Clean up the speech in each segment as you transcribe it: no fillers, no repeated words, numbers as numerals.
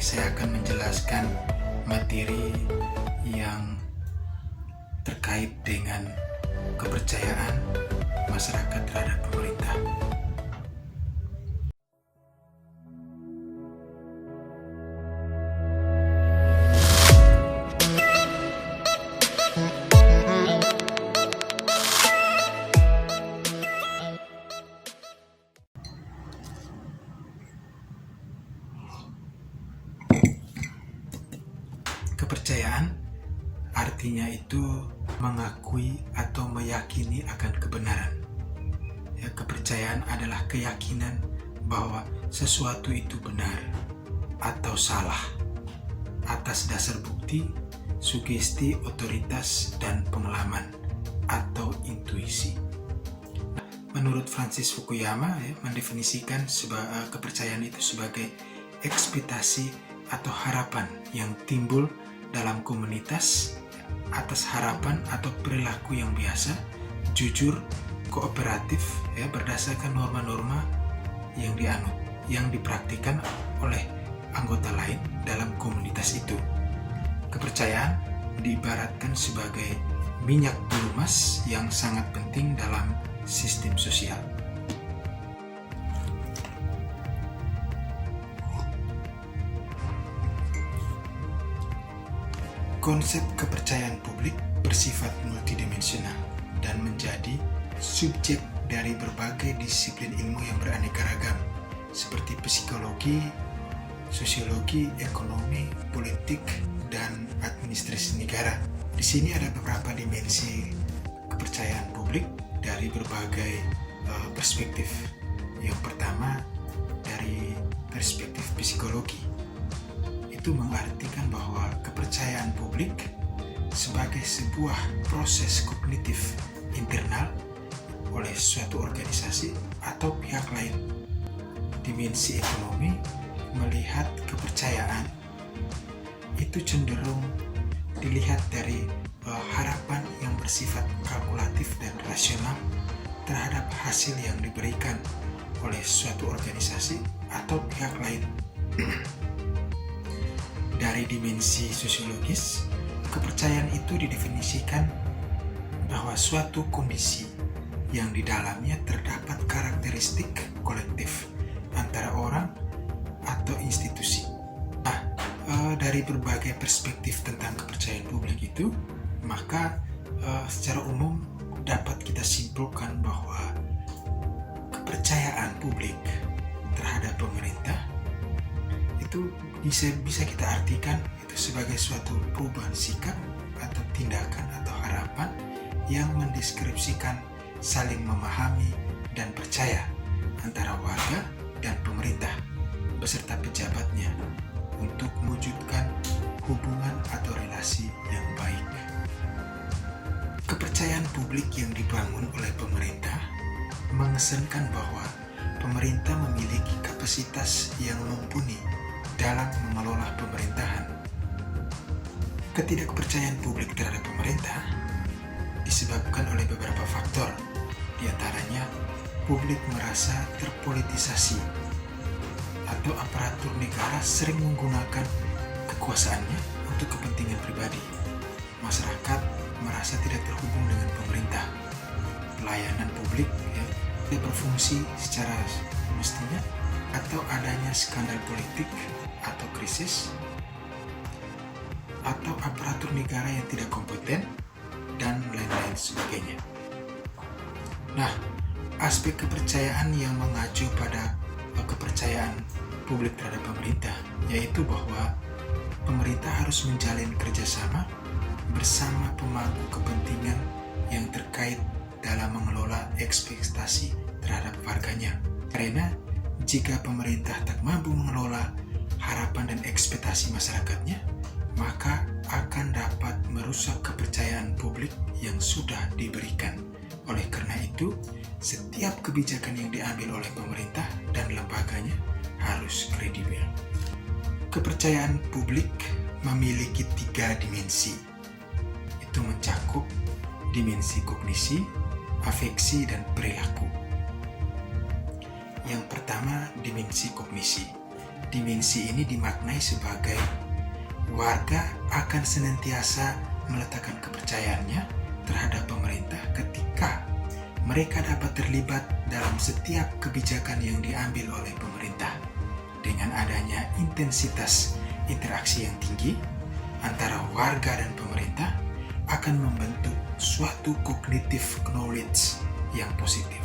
saya akan menjelaskan materi yang terkait dengan kepercayaan masyarakat terhadap pemerintah. Kepercayaan artinya itu mengakui atau meyakini akan kebenaran. Ya, kepercayaan adalah keyakinan bahwa sesuatu itu benar atau salah atas dasar bukti, sugesti, otoritas, dan pengalaman atau intuisi. Menurut Francis Fukuyama, mendefinisikan kepercayaan itu sebagai ekspektasi atau harapan yang timbul dalam komunitas atas harapan atau perilaku yang biasa, jujur, kooperatif, berdasarkan norma-norma yang dianut, yang dipraktikkan oleh anggota lain dalam komunitas itu. Kepercayaan diibaratkan sebagai minyak pelumas yang sangat penting dalam sistem sosial. Konsep kepercayaan publik bersifat multidimensional dan menjadi subjek dari berbagai disiplin ilmu yang beraneka ragam, seperti psikologi, sosiologi, ekonomi, politik, dan administrasi negara. Di sini ada beberapa dimensi kepercayaan publik dari berbagai perspektif. Yang pertama, dari perspektif psikologi. Itu mengartikan bahwa kepercayaan publik sebagai sebuah proses kognitif internal oleh suatu organisasi atau pihak lain. Dimensi ekonomi melihat kepercayaan itu cenderung dilihat dari harapan yang bersifat kalkulatif dan rasional terhadap hasil yang diberikan oleh suatu organisasi atau pihak lain. Dari dimensi sosiologis, kepercayaan itu didefinisikan bahwa suatu kondisi yang di dalamnya terdapat karakteristik kolektif antara orang atau institusi. Dari berbagai perspektif tentang kepercayaan publik itu, maka secara umum dapat kita simpulkan bahwa kepercayaan publik terhadap pemerintah itu bisa kita artikan itu sebagai suatu perubahan sikap atau tindakan atau harapan yang mendeskripsikan saling memahami dan percaya antara warga dan pemerintah beserta pejabatnya untuk mewujudkan hubungan atau relasi yang baik. Kepercayaan publik yang dibangun oleh pemerintah mengesankan bahwa pemerintah memiliki kapasitas yang mumpuni dalam mengelola pemerintahan. Ketidakpercayaan publik terhadap pemerintah disebabkan oleh beberapa faktor. Di antaranya, publik merasa terpolitisasi atau aparatur negara sering menggunakan kekuasaannya untuk kepentingan pribadi. Masyarakat merasa tidak terhubung dengan pemerintah. Pelayanan publik tidak berfungsi secara mestinya, atau adanya skandal politik atau krisis, atau aparatur negara yang tidak kompeten, dan lain-lain sebagainya. Nah, aspek kepercayaan yang mengacu pada kepercayaan publik terhadap pemerintah, yaitu bahwa pemerintah harus menjalin kerjasama bersama pemangku kepentingan yang terkait dalam mengelola ekspektasi terhadap warganya. Karena jika pemerintah tak mampu mengelola harapan dan ekspektasi masyarakatnya, maka akan dapat merusak kepercayaan publik yang sudah diberikan. Oleh karena itu, setiap kebijakan yang diambil oleh pemerintah dan lembaganya harus kredibel. Kepercayaan publik memiliki 3 dimensi. Itu mencakup dimensi kognisi, afeksi, dan perilaku. Yang pertama, dimensi kognisi. dimensi ini dimaknai sebagai warga akan senantiasa meletakkan kepercayaannya terhadap pemerintah ketika mereka dapat terlibat dalam setiap kebijakan yang diambil oleh pemerintah. Dengan adanya intensitas interaksi yang tinggi antara warga dan pemerintah akan membentuk suatu cognitive knowledge yang positif.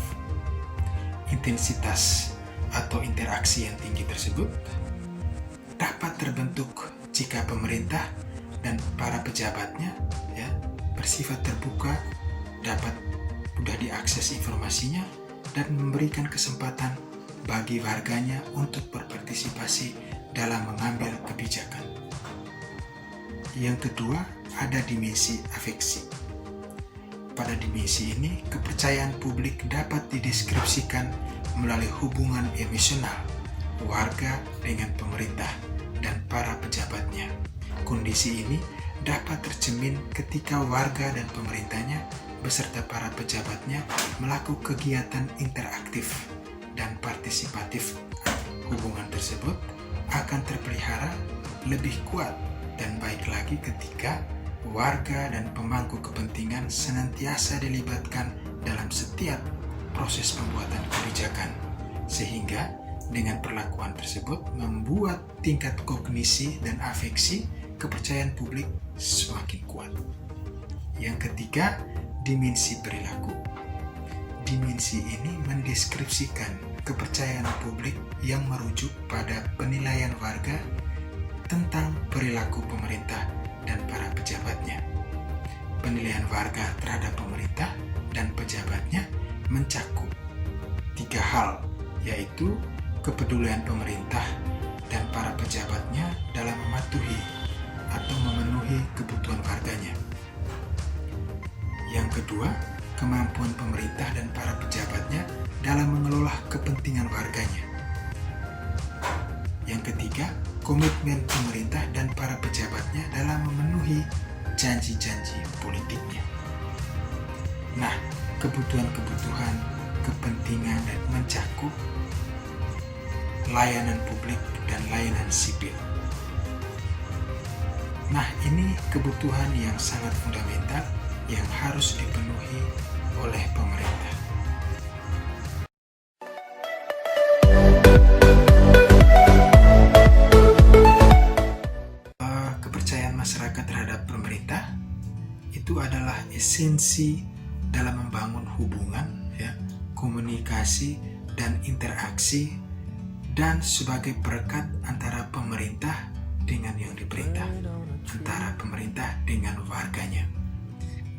Intensitas atau interaksi yang tinggi tersebut dapat terbentuk jika pemerintah dan para pejabatnya bersifat terbuka, dapat mudah diakses informasinya dan memberikan kesempatan bagi warganya untuk berpartisipasi dalam mengambil kebijakan. Yang kedua, ada dimensi afeksi. Pada dimensi ini, kepercayaan publik dapat dideskripsikan melalui hubungan emosional warga dengan pemerintah dan para pejabatnya. Kondisi ini dapat tercermin ketika warga dan pemerintahnya beserta para pejabatnya melakukan kegiatan interaktif dan partisipatif. Hubungan tersebut akan terpelihara lebih kuat dan baik lagi ketika warga dan pemangku kepentingan senantiasa dilibatkan dalam setiap proses pembuatan kebijakan, sehingga dengan perlakuan tersebut membuat tingkat kognisi dan afeksi kepercayaan publik semakin kuat. Yang ketiga, dimensi perilaku. Dimensi ini mendeskripsikan kepercayaan publik yang merujuk pada penilaian warga tentang perilaku pemerintah dan para pejabatnya. Penilaian warga terhadap pemerintah dan pejabatnya mencakup 3 hal, yaitu kepedulian pemerintah dan para pejabatnya dalam mematuhi atau memenuhi kebutuhan warganya. Yang kedua, kemampuan pemerintah dan para pejabatnya dalam mengelola kepentingan warganya. Yang ketiga, komitmen pemerintah dan para pejabatnya dalam memenuhi janji-janji politiknya. Nah, kebutuhan-kebutuhan, kepentingan dan mencakup layanan publik dan layanan sipil. Nah, ini kebutuhan yang sangat fundamental yang harus dipenuhi oleh pemerintah. Kepercayaan masyarakat terhadap pemerintah itu adalah esensi dalam membangun hubungan, komunikasi dan interaksi, dan sebagai perekat antara pemerintah dengan yang diperintah, antara pemerintah dengan warganya.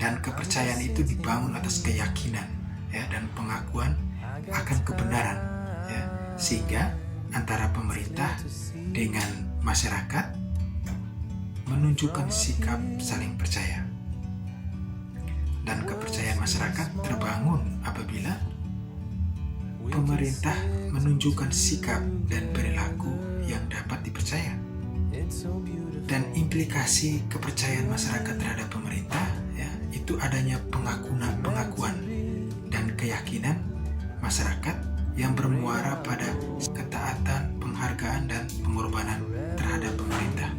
Dan kepercayaan itu dibangun atas keyakinan dan pengakuan akan kebenaran, sehingga antara pemerintah dengan masyarakat menunjukkan sikap saling percaya. Dan kepercayaan masyarakat terbangun apabila pemerintah menunjukkan sikap dan perilaku yang dapat dipercaya. Dan implikasi kepercayaan masyarakat terhadap pemerintah itu adanya pengakuan dan keyakinan masyarakat yang bermuara pada ketaatan, penghargaan dan pengorbanan terhadap pemerintah.